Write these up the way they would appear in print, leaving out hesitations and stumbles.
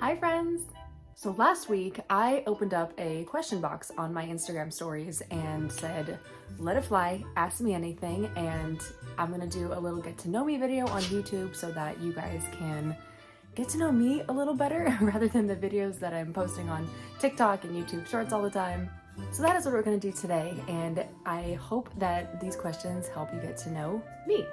Hi friends! So last week I opened up a question box on my Instagram stories and said, let it fly, ask me anything, and I'm gonna do a little get to know me video on YouTube so that you guys can get to know me a little better rather than the videos that I'm posting on TikTok and YouTube Shorts all the time. So that is what we're gonna do today, and I hope that these questions help you get to know me.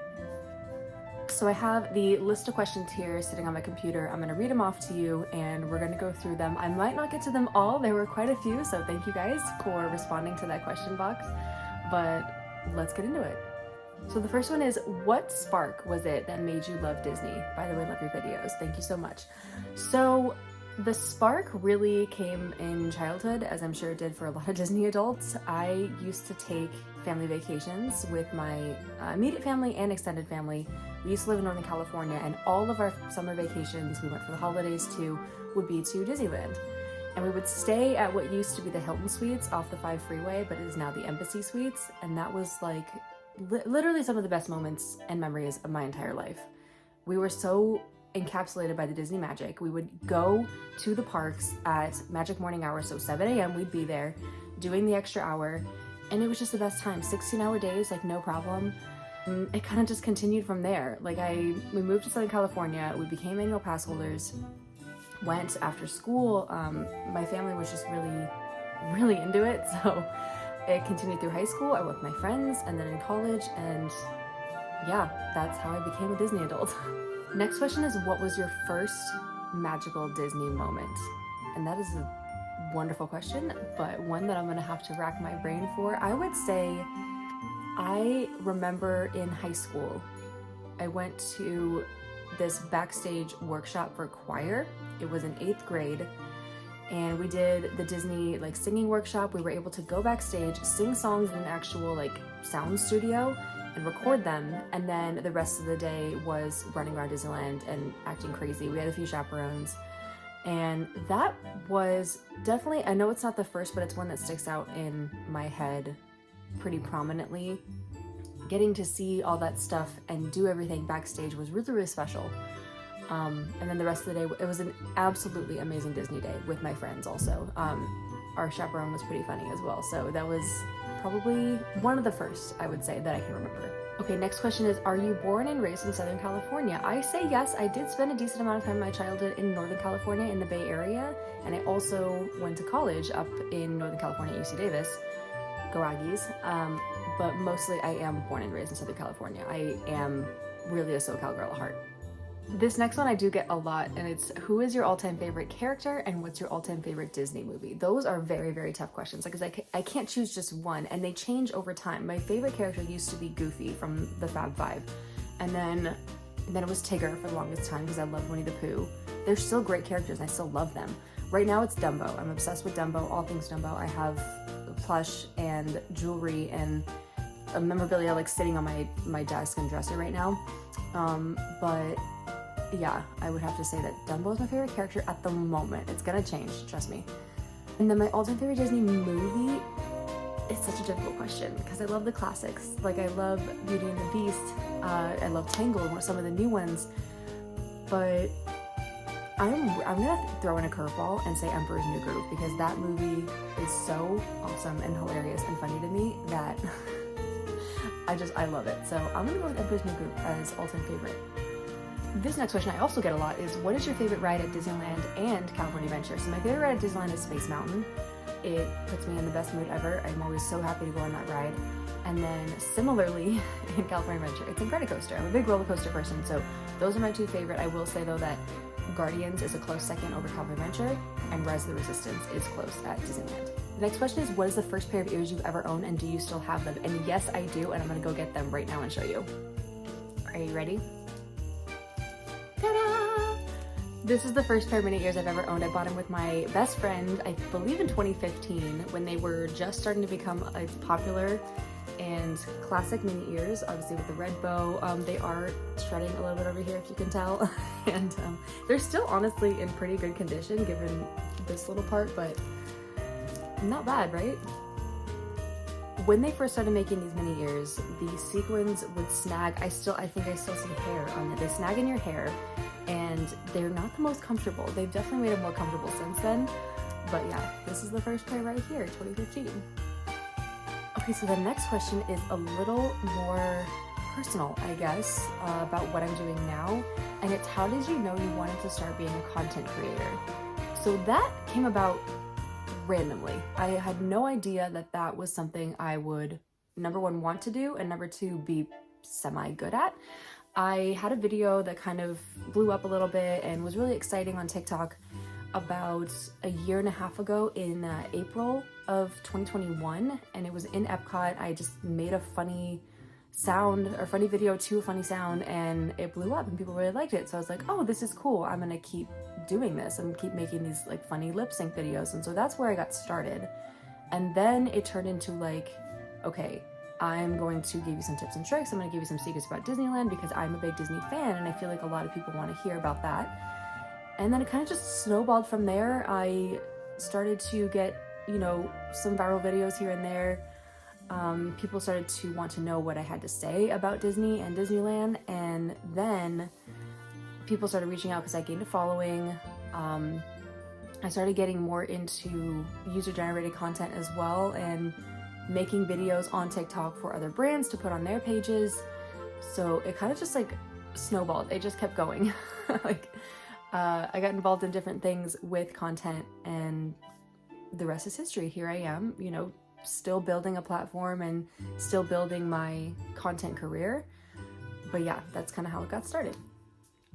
So I have the list of questions here sitting on my computer. I'm gonna read them off to you and we're gonna go through them. I might not get to them all, there were quite a few, so thank you guys for responding to that question box, but let's get into it. So the first one is, what spark was it that made you love Disney? By the way, love your videos, thank you so much. So the spark really came in childhood, as I'm sure it did for a lot of Disney adults. I used to take family vacations with my immediate family and extended family. We used to live in Northern California, and all of our summer vacations we went for the holidays to would be to Disneyland. And we would stay at what used to be the Hilton Suites off the 5 freeway, but it is now the Embassy Suites, and that was like literally some of the best moments and memories of my entire life. We were so encapsulated by the Disney magic. We would go to the parks at magic morning hour, so 7 a.m. we'd be there doing the extra hour, and it was just the best time. 16-hour days, like no problem. It kind of just continued from there. Like we moved to Southern California, we became annual pass holders, went after school. My family was just really into it, so it continued through high school. I went with my friends, and then in college, and yeah, that's how I became a Disney adult. Next question is, what was your first magical Disney moment? And that is a wonderful question, but one that I'm gonna have to rack my brain for. I would say I remember in high school, I went to this backstage workshop for choir. It was in 8th grade, and we did the Disney like singing workshop. We were able to go backstage, sing songs in an actual like sound studio and record them, and then the rest of the day was running around Disneyland and acting crazy. We had a few chaperones, and that was definitely, I know it's not the first, but it's one that sticks out in my head pretty prominently. Getting to see all that stuff and do everything backstage was really special. And then the rest of the day, it was an absolutely amazing Disney day with my friends also. Our chaperone was pretty funny as well, so that was probably one of the first, I would say, that I can remember. Okay, next question is, are you born and raised in Southern California? I say yes. I did spend a decent amount of time in my childhood in Northern California in the Bay Area, and I also went to college up in Northern California at UC Davis. Go Aggies. But mostly I am born and raised in Southern California. I am really a SoCal girl at heart. This next one I do get a lot, and it's, who is your all-time favorite character and what's your all-time favorite Disney movie? Those are very tough questions, because I can't choose just one, and they change over time. My favorite character used to be Goofy from the Fab Five, and then it was Tigger for the longest time because I love Winnie the Pooh. They're still great characters and I still love them. Right now it's Dumbo. I'm obsessed with Dumbo, all things Dumbo. I have plush and jewelry and a memorabilia like sitting on my desk and dresser right now. But yeah, I would have to say that Dumbo is my favorite character at the moment. It's gonna change, trust me. And then my all-time favorite Disney movie, it's such a difficult question because I love the classics. Like I love Beauty and the Beast, I love Tangled, some of the new ones, but I'm gonna throw in a curveball and say Emperor's New Groove, because that movie is so awesome and hilarious and funny to me that I love it. So I'm gonna go with Emperor's New Groove as all-time favorite. This next question I also get a lot is, what is your favorite ride at Disneyland and California Adventure? So my favorite ride at Disneyland is Space Mountain. It puts me in the best mood ever. I'm always so happy to go on that ride. And then similarly in California Adventure, it's Incredicoaster. I'm a big roller coaster person, so those are my two favorite. I will say though that Guardians is a close second over California Adventure, and Rise of the Resistance is close at Disneyland. The next question is, what is the first pair of ears you've ever owned, and do you still have them? And yes, I do, and I'm gonna go get them right now and show you. Are you ready? Ta-da! This is the first pair of mini ears I've ever owned. I bought them with my best friend, I believe in 2015, when they were just starting to become a popular and classic mini ears, obviously with the red bow. They are shredding a little bit over here if you can tell, and they're still honestly in pretty good condition given this little part, but not bad, right? When they first started making these mini ears, the sequins would snag. I think I still see hair on it. They snag in your hair, and they're not the most comfortable. They've definitely made it more comfortable since then, but yeah, this is the first pair right here, 2015. Okay, so the next question is a little more personal, I guess, about what I'm doing now, and it's how did you know you wanted to start being a content creator? So that came about randomly. I had no idea that that was something I would, number one, want to do, and number two, be semi-good at. I had a video that kind of blew up a little bit and was really exciting on TikTok about a year and a half ago in April of 2021, and it was in Epcot. I just made a funny sound or funny video to a funny sound, and it blew up and people really liked it. So I was like, oh, this is cool. I'm gonna keep doing this and keep making these like funny lip sync videos. And so that's where I got started. And then it turned into like, okay, I'm going to give you some tips and tricks. I'm going to give you some secrets about Disneyland because I'm a big Disney fan and I feel like a lot of people want to hear about that. And then it kind of just snowballed from there. I started to get, you know, some viral videos here and there. People started to want to know what I had to say about Disney and Disneyland. And then people started reaching out because I gained a following. I started getting more into user-generated content as well and making videos on TikTok for other brands to put on their pages. So it kind of just like snowballed. It just kept going. Like I got involved in different things with content and the rest is history. Here I am, you know, still building a platform and still building my content career. But yeah, that's kind of how it got started.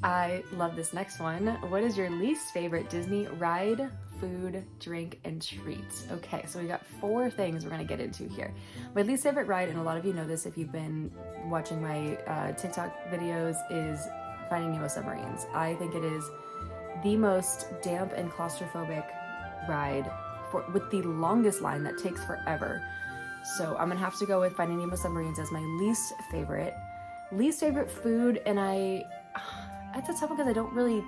I love this next one. What is your least favorite Disney ride, food, drink, and treats? Okay, so we got 4 things we're gonna get into here. My least favorite ride, and a lot of you know this if you've been watching my TikTok videos, is Finding Nemo submarines. I think it is the most damp and claustrophobic ride with the longest line that takes forever. So I'm gonna have to go with Finding Nemo submarines as my least favorite. Least favorite food, and it's a tough one because I don't really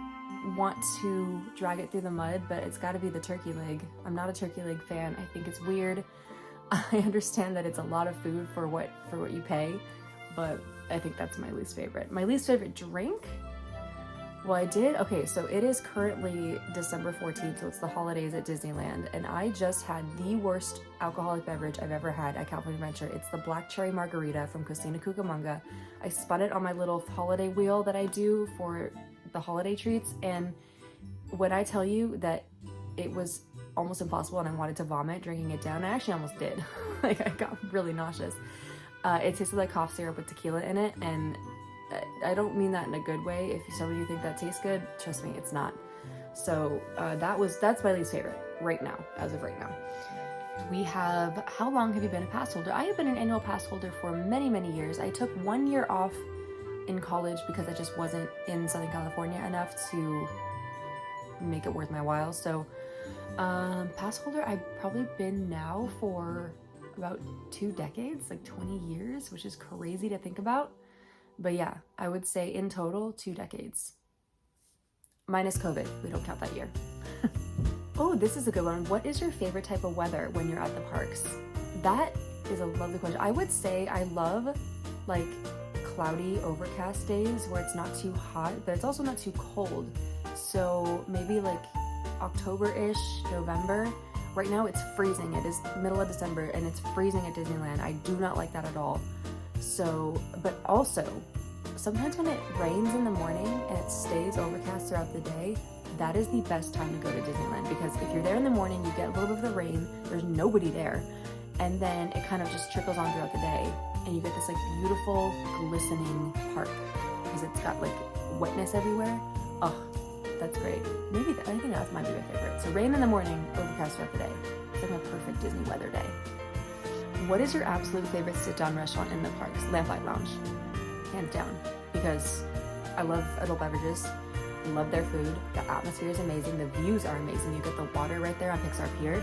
want to drag it through the mud, but it's got to be the turkey leg. I'm not a turkey leg fan. I think it's weird. I understand that it's a lot of food for what you pay, but I think that's my least favorite. My least favorite drink? Well, okay, so it is currently December 14th, so it's the holidays at Disneyland, and I just had the worst alcoholic beverage I've ever had at California Adventure. It's the black cherry margarita from Cocina Cucamonga. I spun it on my little holiday wheel that I do for the holiday treats, and when I tell you that it was almost impossible and I wanted to vomit drinking it down, I actually almost did. Like, I got really nauseous. It tasted like cough syrup with tequila in it, and I don't mean that in a good way. If some of you think that tastes good, trust me, it's not. So that's my least favorite right now, as of right now. We have, how long have you been a pass holder? I have been an annual pass holder for many, many years. I took 1 year off in college because I just wasn't in Southern California enough to make it worth my while. So pass holder, I've probably been now for about 2 decades, like 20 years, which is crazy to think about. But yeah, I would say in total, 2 decades. Minus COVID, we don't count that year. Oh, this is a good one. What is your favorite type of weather when you're at the parks? That is a lovely question. I would say I love like cloudy, overcast days where it's not too hot, but it's also not too cold. So maybe like October-ish, November. Right now it's freezing. It is middle of December and it's freezing at Disneyland. I do not like that at all. So, but also, sometimes when it rains in the morning and it stays overcast throughout the day, that is the best time to go to Disneyland, because if you're there in the morning, you get a little bit of the rain, there's nobody there, and then it kind of just trickles on throughout the day, and you get this like beautiful, glistening park, because it's got like wetness everywhere. Oh, that's great. Maybe, I think that might be my favorite. So rain in the morning, overcast throughout the day. It's like my perfect Disney weather day. What is your absolute favorite sit-down restaurant in the parks? Lamplight Lounge, hands down, because I love adult beverages, love their food, the atmosphere is amazing, the views are amazing, you get the water right there on Pixar Pier,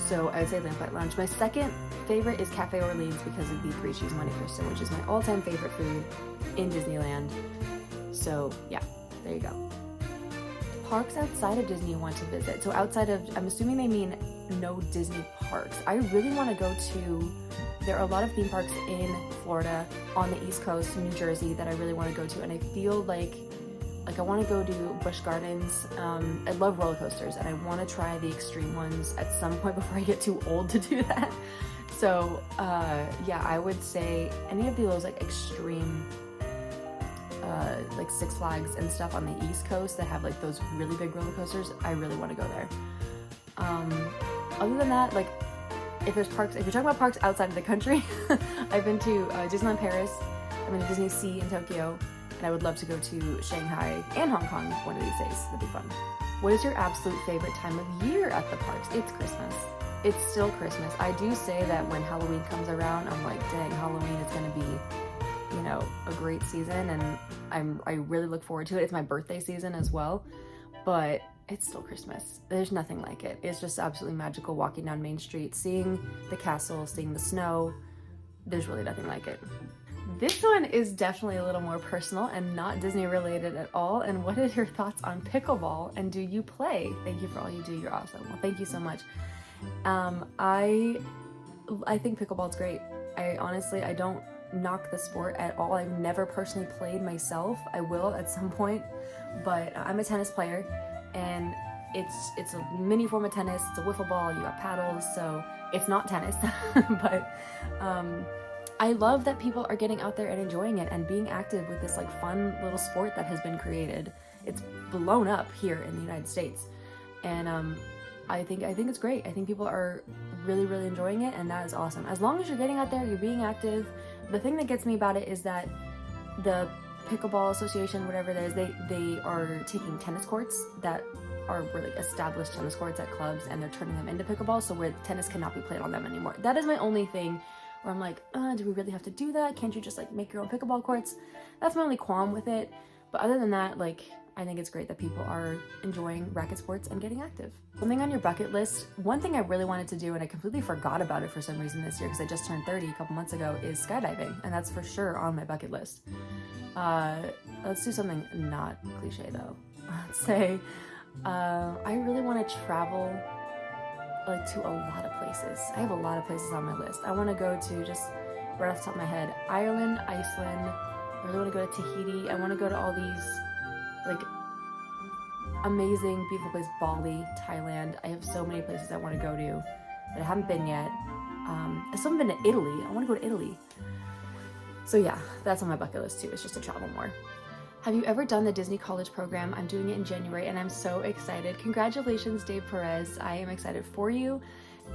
so I would say Lamplight Lounge. My second favorite is Cafe Orleans because of the 3 cheese Monte Cristo, which is my all-time favorite food in Disneyland. So yeah, there you go. Parks outside of Disney you want to visit. So outside of, I'm assuming they mean no Disney parks. I really want to go to, there are a lot of theme parks in Florida, on the East Coast, New Jersey, that I really want to go to, and I feel like Like I want to go to Busch Gardens. I love roller coasters and I want to try the extreme ones at some point before I get too old to do that. So yeah, I would say any of those like extreme like Six Flags and stuff on the East Coast that have like those really big roller coasters, I really want to go there. Other than that, like if there's parks, if you're talking about parks outside of the country, I've been to Disneyland Paris, I've been to Disney Sea in Tokyo, and I would love to go to Shanghai and Hong Kong one of these days. That'd be fun. What is your absolute favorite time of year at the parks? It's Christmas. It's still Christmas. I do say that when Halloween comes around, I'm like, dang, Halloween is gonna be, you know, a great season, and I really look forward to it. It's my birthday season as well, but it's still Christmas. There's nothing like it. It's just absolutely magical walking down Main Street, seeing the castle, seeing the snow. There's really nothing like it. This one is definitely a little more personal and not Disney related at all. And what are your thoughts on pickleball and do you play? Thank you for all you do. You're awesome. Well, thank you so much. I think pickleball's great. I don't knock the sport at all. I've never personally played myself. I will at some point, but I'm a tennis player. And it's a mini form of tennis. It's a wiffle ball, you got paddles, so it's not tennis. But I love that people are getting out there and enjoying it and being active with this like fun little sport that has been created. It's blown up here in the United States. And I think it's great. I think people are really, really enjoying it, and that is awesome. As long as you're getting out there, you're being active. The thing that gets me about it is that the Pickleball Association, whatever it is, they are taking tennis courts that are really established tennis courts at clubs and they're turning them into pickleball, so where tennis cannot be played on them anymore. That is my only thing where I'm like, do we really have to do that? Can't you just like make your own pickleball courts? That's my only qualm with it. But other than that, like, I think it's great that people are enjoying racket sports and getting active. Something on your bucket list, one thing I really wanted to do, and I completely forgot about it for some reason this year because I just turned 30 a couple months ago, is skydiving, and that's for sure on my bucket list. Let's do something not cliche though. Let's say, I really want to travel like to a lot of places. I have a lot of places on my list. I want to go to, just right off the top of my head, Ireland, Iceland. I really want to go to Tahiti. I want to go to all these like amazing, beautiful places. Bali, Thailand. I have so many places I want to go to that I haven't been yet. I still haven't been to Italy. I want to go to Italy. So yeah, that's on my bucket list too. It's just to travel more. Have you ever done the Disney College program? I'm doing it in January and I'm so excited. Congratulations, Dave Perez. I am excited for you.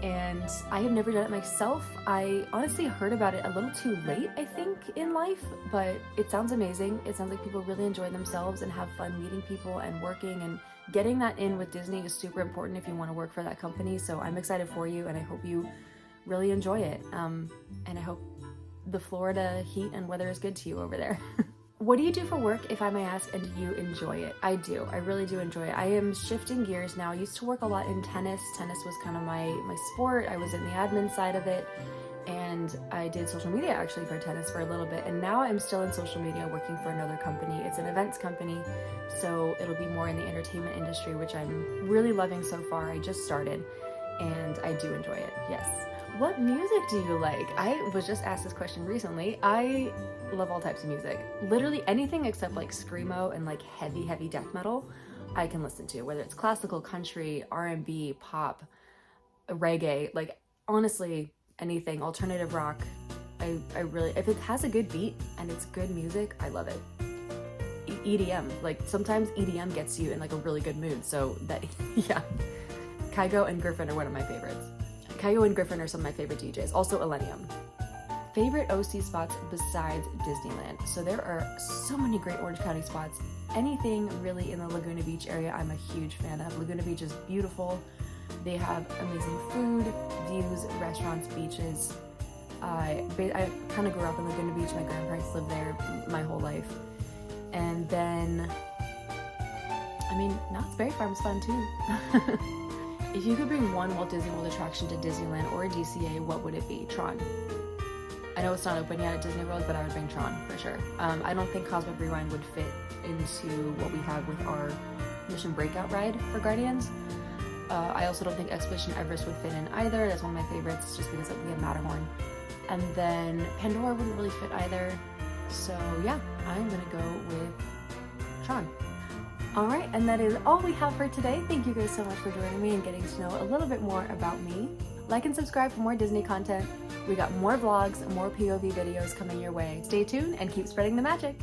And I have never done it myself. I honestly heard about it a little too late, I think, in life, but it sounds amazing. It sounds like people really enjoy themselves and have fun meeting people and working, and getting that in with Disney is super important if you want to work for that company. So I'm excited for you and I hope you really enjoy it. And I hope the Florida heat and weather is good to you over there. What do you do for work, if I may ask, and do you enjoy it? I do. I really do enjoy it. I am shifting gears now. I used to work a lot in tennis. Tennis was kind of my sport. I was in the admin side of it, and I did social media actually for tennis for a little bit, and now I'm still in social media working for another company. It's an events company, so it'll be more in the entertainment industry, which I'm really loving so far. I just started, and I do enjoy it, yes. What music do you like? I was just asked this question recently. I love all types of music. Literally anything except like screamo and like heavy death metal I can listen to, whether it's classical, country, R&B, pop, reggae, like honestly anything, alternative rock. I really, if it has a good beat and it's good music, I love it. EDM, like sometimes EDM gets you in like a really good mood, so that, yeah. Kygo and Griffin are one of my favorites. Kygo and Griffin are some of my favorite DJs. Also Illenium. Favorite OC spots besides Disneyland. So there are so many great Orange County spots. Anything really in the Laguna Beach area I'm a huge fan of. Laguna Beach is beautiful. They have amazing food, views, restaurants, beaches. I kind of grew up in Laguna Beach. My grandparents lived there my whole life. And then, I mean, Knott's Berry Farm's fun too. If you could bring one Walt Disney World attraction to Disneyland or DCA, what would it be? Tron. I know it's not open yet at Disney World, but I would bring Tron for sure. I don't think Cosmic Rewind would fit into what we have with our Mission Breakout ride for Guardians. I also don't think Expedition Everest would fit in either. That's one of my favorites just because we have Matterhorn. And then Pandora wouldn't really fit either. So yeah, I'm gonna go with Tron. Alright, and that is all we have for today. Thank you guys so much for joining me and getting to know a little bit more about me. Like and subscribe for more Disney content. We got more vlogs, more POV videos coming your way. Stay tuned and keep spreading the magic!